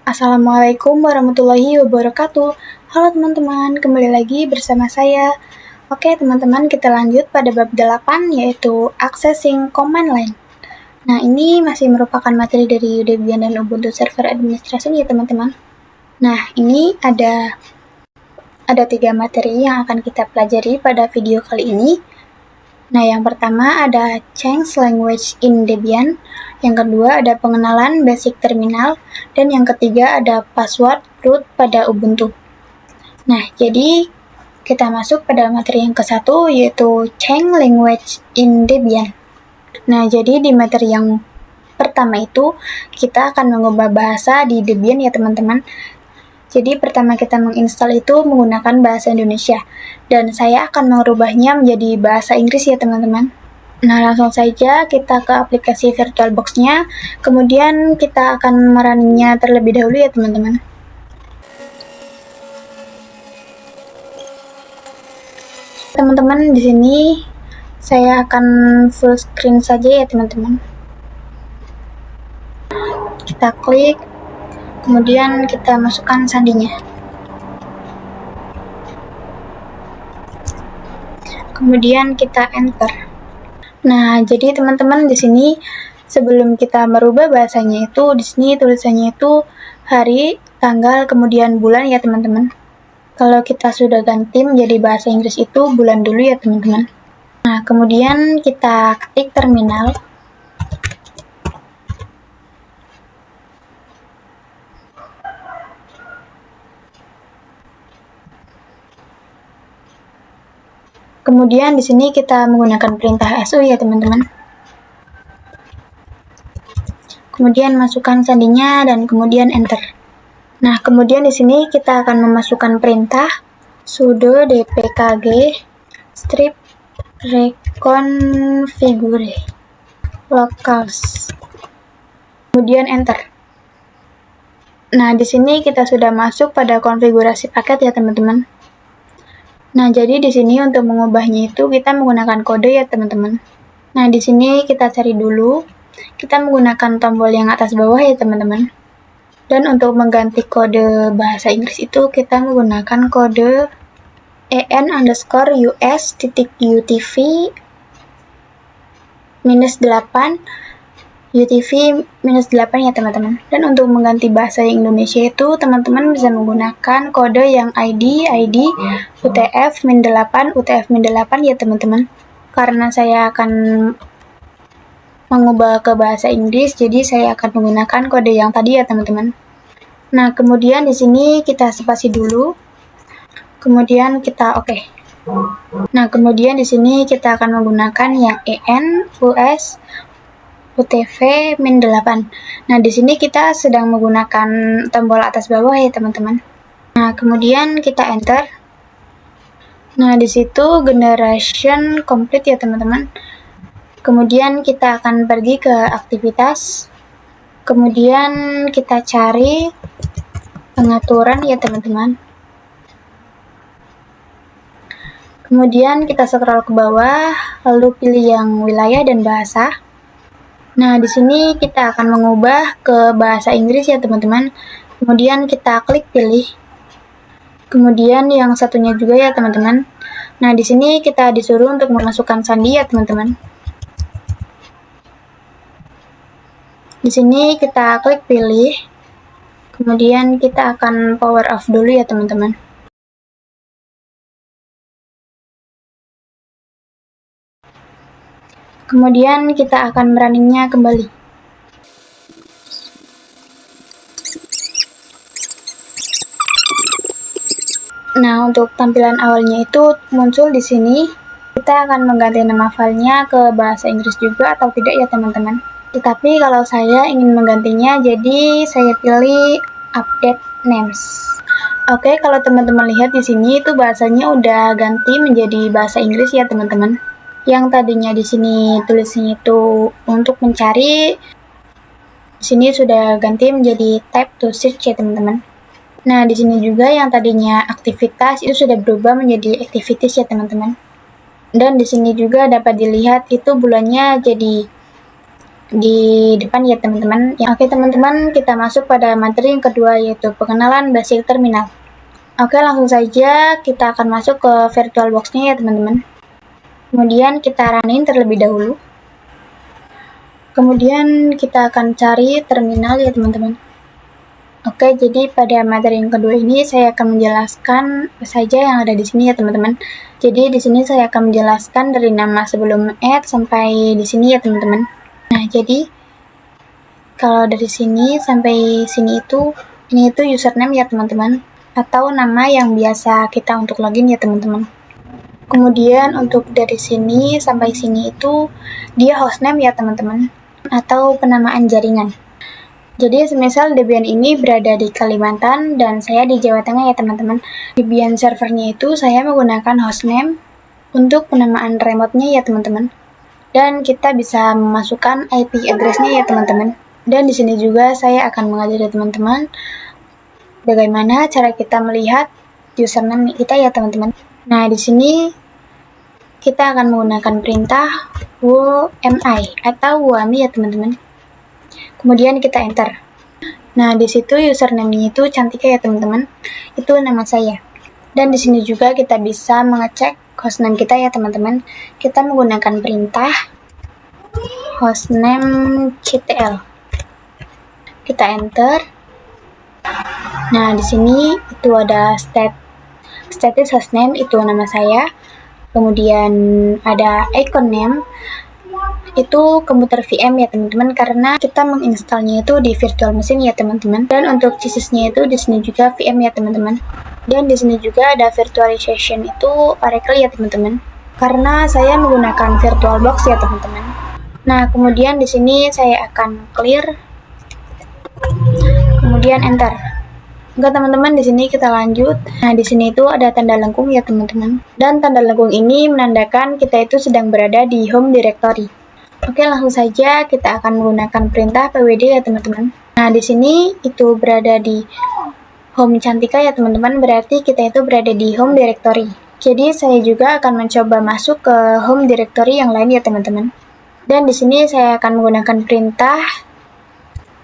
Assalamualaikum warahmatullahi wabarakatuh. Halo teman-teman, kembali lagi bersama saya. Oke teman-teman, kita lanjut pada bab 8 yaitu Accessing Command Line. Nah, ini masih merupakan materi dari Debian dan Ubuntu Server Administration ya teman-teman. Nah, ini ada 3 materi yang akan kita pelajari pada video kali ini. Nah, yang pertama ada Change Language in Debian, yang kedua ada pengenalan basic terminal, dan yang ketiga ada password root pada Ubuntu. Nah, jadi kita masuk pada materi yang ke-1 yaitu Change Language in Debian. Nah, jadi di materi yang pertama itu kita akan mengubah bahasa di Debian ya teman-teman. Jadi pertama kita menginstal itu menggunakan bahasa Indonesia, dan saya akan merubahnya menjadi bahasa Inggris ya teman-teman. Nah, langsung saja kita ke aplikasi VirtualBox-nya, kemudian kita akan merunning-nya terlebih dahulu ya teman-teman. Teman-teman, di sini saya akan full screen saja ya teman-teman. Kita klik, kemudian kita masukkan sandinya. Kemudian kita enter. Nah, jadi teman-teman di sini sebelum kita merubah bahasanya itu di sini tulisannya itu hari, tanggal, kemudian bulan ya teman-teman. Kalau kita sudah ganti menjadi bahasa Inggris itu bulan dulu ya teman-teman. Nah, kemudian kita ketik terminal. Kemudian di sini kita menggunakan perintah su ya teman-teman. Kemudian masukkan sandinya dan kemudian enter. Nah, kemudian di sini kita akan memasukkan perintah sudo dpkg strip reconfigure locals. Kemudian enter. Nah, di sini kita sudah masuk pada konfigurasi paket ya teman-teman. Nah, jadi di sini untuk mengubahnya itu kita menggunakan kode ya teman-teman. Nah, di sini kita cari dulu. Kita menggunakan tombol yang atas bawah ya teman-teman. Dan untuk mengganti kode bahasa Inggris itu kita menggunakan kode en_us.utv -8 UTV-8 ya teman-teman. Dan untuk mengganti bahasa Indonesia itu teman-teman bisa menggunakan kode yang ID UTF-8 UTF-8 ya teman-teman. Karena saya akan mengubah ke bahasa Inggris, jadi saya akan menggunakan kode yang tadi ya teman-teman. Nah, kemudian di sini kita spasi dulu. Kemudian kita oke. Nah, kemudian di sini kita akan menggunakan yang EN/US UTV-8. Nah, di sini kita sedang menggunakan tombol atas bawah ya, teman-teman. Nah, kemudian kita enter. Nah, di situ generation complete ya, teman-teman. Kemudian kita akan pergi ke aktivitas. Kemudian kita cari pengaturan ya, teman-teman. Kemudian kita scroll ke bawah, lalu pilih yang wilayah dan bahasa. Nah, di sini kita akan mengubah ke bahasa Inggris ya, teman-teman. Kemudian kita klik pilih. Kemudian yang satunya juga ya, teman-teman. Nah, di sini kita disuruh untuk memasukkan sandi ya, teman-teman. Di sini kita klik pilih. Kemudian kita akan power off dulu ya, teman-teman. Kemudian kita akan merunningnya kembali. Nah, untuk tampilan awalnya itu muncul di sini. Kita akan mengganti nama filenya ke bahasa Inggris juga atau tidak ya, teman-teman. Tetapi kalau saya ingin menggantinya, jadi saya pilih update names. Oke, kalau teman-teman lihat di sini itu bahasanya udah ganti menjadi bahasa Inggris ya, teman-teman. Yang tadinya di sini tulisnya itu untuk mencari, di sini sudah ganti menjadi type to search ya, teman-teman. Nah, di sini juga yang tadinya aktivitas itu sudah berubah menjadi activities ya, teman-teman. Dan di sini juga dapat dilihat itu bulannya jadi di depan ya teman-teman. Oke teman-teman, kita masuk pada materi yang kedua yaitu pengenalan basic terminal. Oke, langsung saja kita akan masuk ke VirtualBox-nya ya teman-teman. Kemudian kita running terlebih dahulu. Kemudian kita akan cari terminal ya teman-teman. Oke, jadi pada materi yang kedua ini saya akan menjelaskan apa saja yang ada di sini ya teman-teman. Jadi di sini saya akan menjelaskan dari nama sebelum add sampai di sini ya teman-teman. Nah, jadi kalau dari sini sampai sini ini itu username ya teman-teman, atau nama yang biasa kita untuk login ya teman-teman. Kemudian untuk dari sini sampai sini itu dia hostname ya teman-teman, atau penamaan jaringan. Jadi semisal Debian ini berada di Kalimantan dan saya di Jawa Tengah ya teman-teman. Debian servernya itu saya menggunakan hostname untuk penamaan remote-nya ya teman-teman. Dan kita bisa memasukkan IP address-nya ya teman-teman. Dan di sini juga saya akan mengajari teman-teman bagaimana cara kita melihat username kita ya teman-teman. Nah, di sini kita akan menggunakan perintah wmi atau wami ya teman-teman. Kemudian kita enter. Nah, di situ username-nya itu Cantika ya teman-teman. Itu nama saya. Dan di sini juga kita bisa mengecek hostname kita ya teman-teman. Kita menggunakan perintah hostname ctl. Kita enter. Nah, di sini itu ada status hostname, itu nama saya. Kemudian ada icon name, itu komputer VM ya teman-teman, karena kita menginstalnya itu di virtual machine ya teman-teman. Dan untuk CSS-nya itu di sini juga VM ya teman-teman. Dan di sini juga ada virtualization itu Oracle ya teman-teman, karena saya menggunakan VirtualBox ya teman-teman. Nah, kemudian di sini saya akan clear, kemudian enter. Oke teman-teman, di sini kita lanjut. Nah, di sini itu ada tanda lengkung ya teman-teman. Dan tanda lengkung ini menandakan kita itu sedang berada di home directory. Oke, langsung saja kita akan menggunakan perintah pwd ya teman-teman. Nah, di sini itu berada di home Cantika ya teman-teman, berarti kita itu berada di home directory. Jadi saya juga akan mencoba masuk ke home directory yang lain ya teman-teman. Dan di sini saya akan menggunakan perintah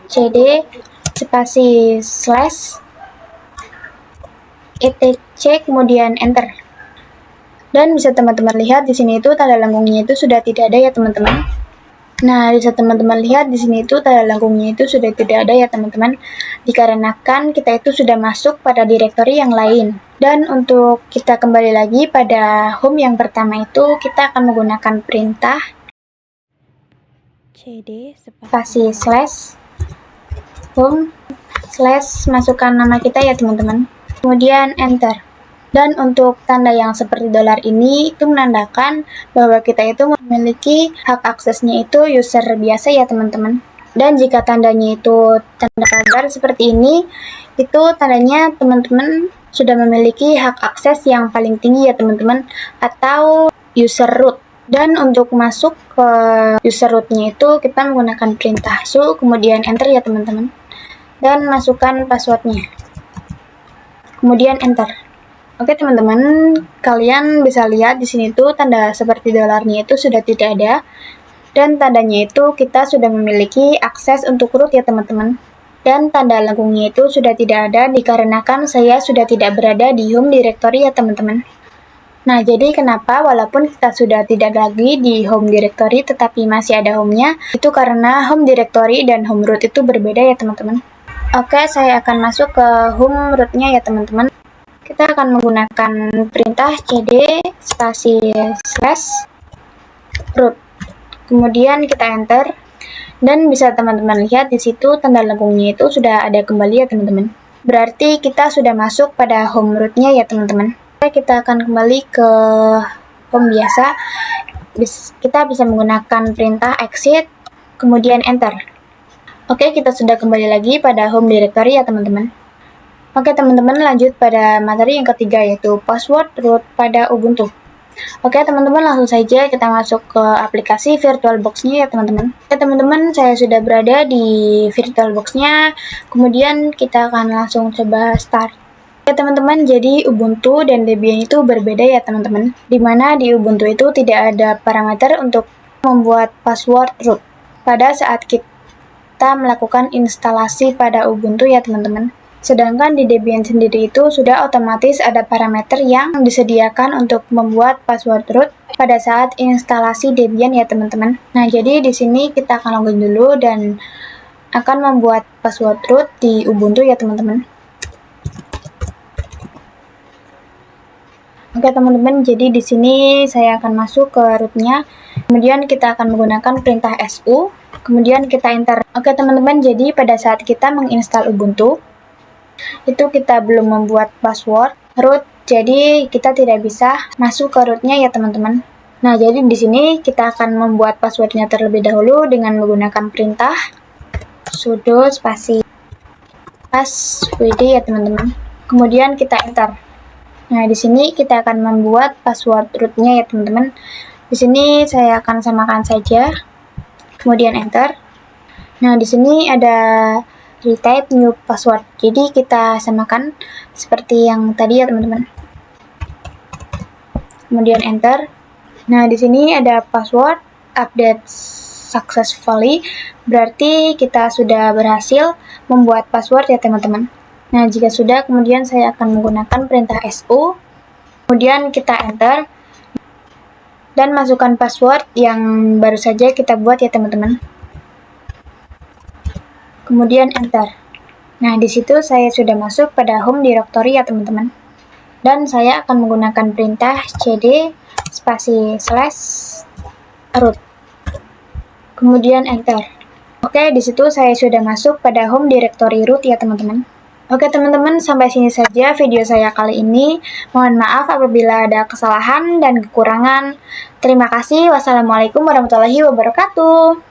cd spasi slash etc kemudian enter. Dan bisa teman-teman lihat di sini itu tanda lengkungnya itu sudah tidak ada ya teman-teman. Nah, bisa teman-teman lihat di sini itu tanda lengkungnya itu sudah tidak ada ya teman-teman, dikarenakan kita itu sudah masuk pada directory yang lain. Dan untuk kita kembali lagi pada home yang pertama itu, kita akan menggunakan perintah cd spasi slash home slash masukkan nama kita ya teman-teman, kemudian enter. Dan untuk tanda yang seperti dolar ini itu menandakan bahwa kita itu memiliki hak aksesnya itu user biasa ya teman-teman. Dan jika tandanya itu tanda pagar seperti ini, itu tandanya teman-teman sudah memiliki hak akses yang paling tinggi ya teman-teman, atau user root. Dan untuk masuk ke user root-nya itu kita menggunakan perintah su kemudian enter ya teman-teman. Dan masukkan passwordnya. Kemudian enter. Oke teman-teman, kalian bisa lihat di sini tuh tanda seperti dolarnya itu sudah tidak ada, dan tandanya itu kita sudah memiliki akses untuk root ya teman-teman. Dan tanda lengkungnya itu sudah tidak ada dikarenakan saya sudah tidak berada di home directory ya teman-teman. Nah, jadi kenapa walaupun kita sudah tidak lagi di home directory tetapi masih ada home-nya, itu karena home directory dan home root itu berbeda ya teman-teman. Oke, saya akan masuk ke home root-nya ya teman-teman. Kita akan menggunakan perintah cd spasi slash root. Kemudian kita enter. Dan bisa teman-teman lihat di situ tanda lengkungnya itu sudah ada kembali ya teman-teman. Berarti kita sudah masuk pada home root-nya ya teman-teman. Kita akan kembali ke home biasa. Kita bisa menggunakan perintah exit, kemudian enter. Oke, kita sudah kembali lagi pada home directory ya teman-teman. Oke teman-teman, lanjut pada materi yang ketiga yaitu password root pada Ubuntu. Oke teman-teman, langsung saja kita masuk ke aplikasi VirtualBox-nya ya teman-teman. Oke teman-teman, saya sudah berada di VirtualBox-nya. Kemudian kita akan langsung coba start. Oke teman-teman, jadi Ubuntu dan Debian itu berbeda ya teman-teman. Dimana di Ubuntu itu tidak ada parameter untuk membuat password root pada saat kita melakukan instalasi pada Ubuntu ya teman-teman. Sedangkan di Debian sendiri itu sudah otomatis ada parameter yang disediakan untuk membuat password root pada saat instalasi Debian ya teman-teman. Nah, jadi di sini kita akan login dulu dan akan membuat password root di Ubuntu ya teman-teman. Oke teman-teman, jadi di sini saya akan masuk ke rootnya. Kemudian kita akan menggunakan perintah su. Kemudian kita enter. Oke teman-teman, jadi pada saat kita menginstal Ubuntu, itu kita belum membuat password root, jadi kita tidak bisa masuk ke rootnya ya teman-teman. Nah, jadi di sini kita akan membuat passwordnya terlebih dahulu dengan menggunakan perintah sudo spasi passwd ya teman-teman. Kemudian kita enter. Nah, di sini kita akan membuat password rootnya ya teman-teman. Di sini saya akan samakan saja. Kemudian enter. Nah, di sini ada retype new password. Jadi kita samakan seperti yang tadi ya teman-teman. Kemudian enter. Nah, di sini ada password update successfully. Berarti kita sudah berhasil membuat password ya teman-teman. Nah, jika sudah, kemudian saya akan menggunakan perintah su, kemudian kita enter, dan masukkan password yang baru saja kita buat ya teman-teman. Kemudian enter. Nah, di situ saya sudah masuk pada home directory ya teman-teman. Dan saya akan menggunakan perintah cd spasi /root. Kemudian enter. Oke, di situ saya sudah masuk pada home directory root ya teman-teman. Oke teman-teman, sampai sini saja video saya kali ini. Mohon maaf apabila ada kesalahan dan kekurangan. Terima kasih. Wassalamualaikum warahmatullahi wabarakatuh.